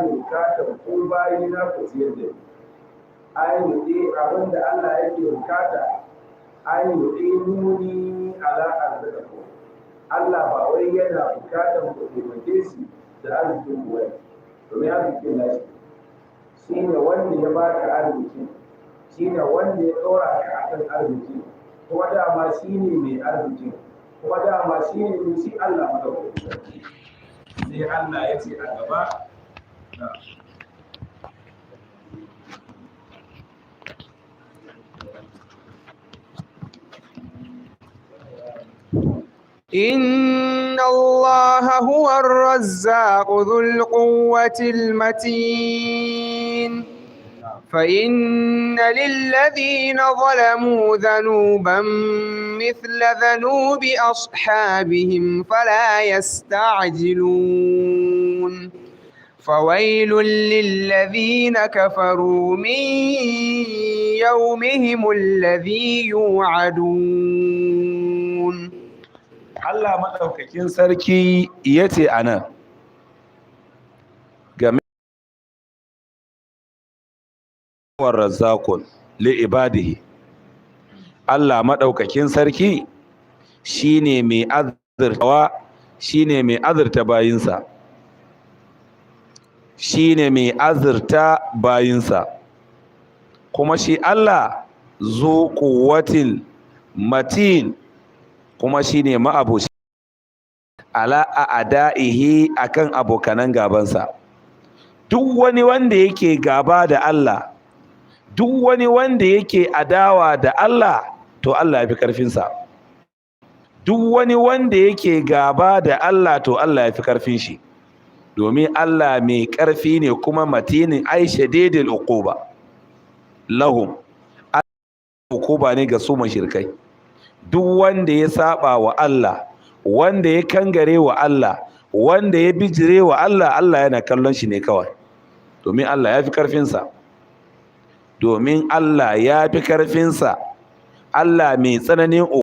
ne bukatar ko bayi na ku ciyar da ayyuɗe abinda Allah yake bukata ayyuɗe nuni ala arzikaku Allah ba wai yana bukatar ku taimake shi da arzikin wani domin arzikin nashi shi ne wanda ya baka arziki shi ne wanda ya ɗora ka akan arziki kuma dama shi ne mai arziki kuma dama shi ne mai shi Allah madaukakin sai Allah ya ce a gaba إن الله هو الرزاق ذو القوة المتين فإن للذين ظلموا ذنوبا مثل ذنوب أصحابهم فلا يستعجلون فويل للذين كفروا من يومهم الذي يوعدون Allah maɗaukakin sarki ya ce a nan game da razzakun li'ibadihi Allah maɗaukakin sarki shine mai azurtawa shine mai azurta bayinsa shine mai azurta bayinsa kuma shi Allah zu quwwatil matin kuma shine ma'abuci ala a'da'ihi akan abokanan gabansa duk wani wanda yake gaba da Allah duk wani wanda yake adawa da Allah to Allah ya fi karfinsa duk wani wanda yake gaba da Allah to Allah ya fi karfin shi domin Allah mai karfi ne kuma matinin aisha daidai uquba lahum uquba ne ga su mushrikai duk wanda ya saba wa Allah wanda ya kangare wa Allah wanda ya bijire wa Allah Allah yana kallon shi ne kawai domin Allah ya fi karfinsa domin Allah ya fi karfinsa Allah mai tsananin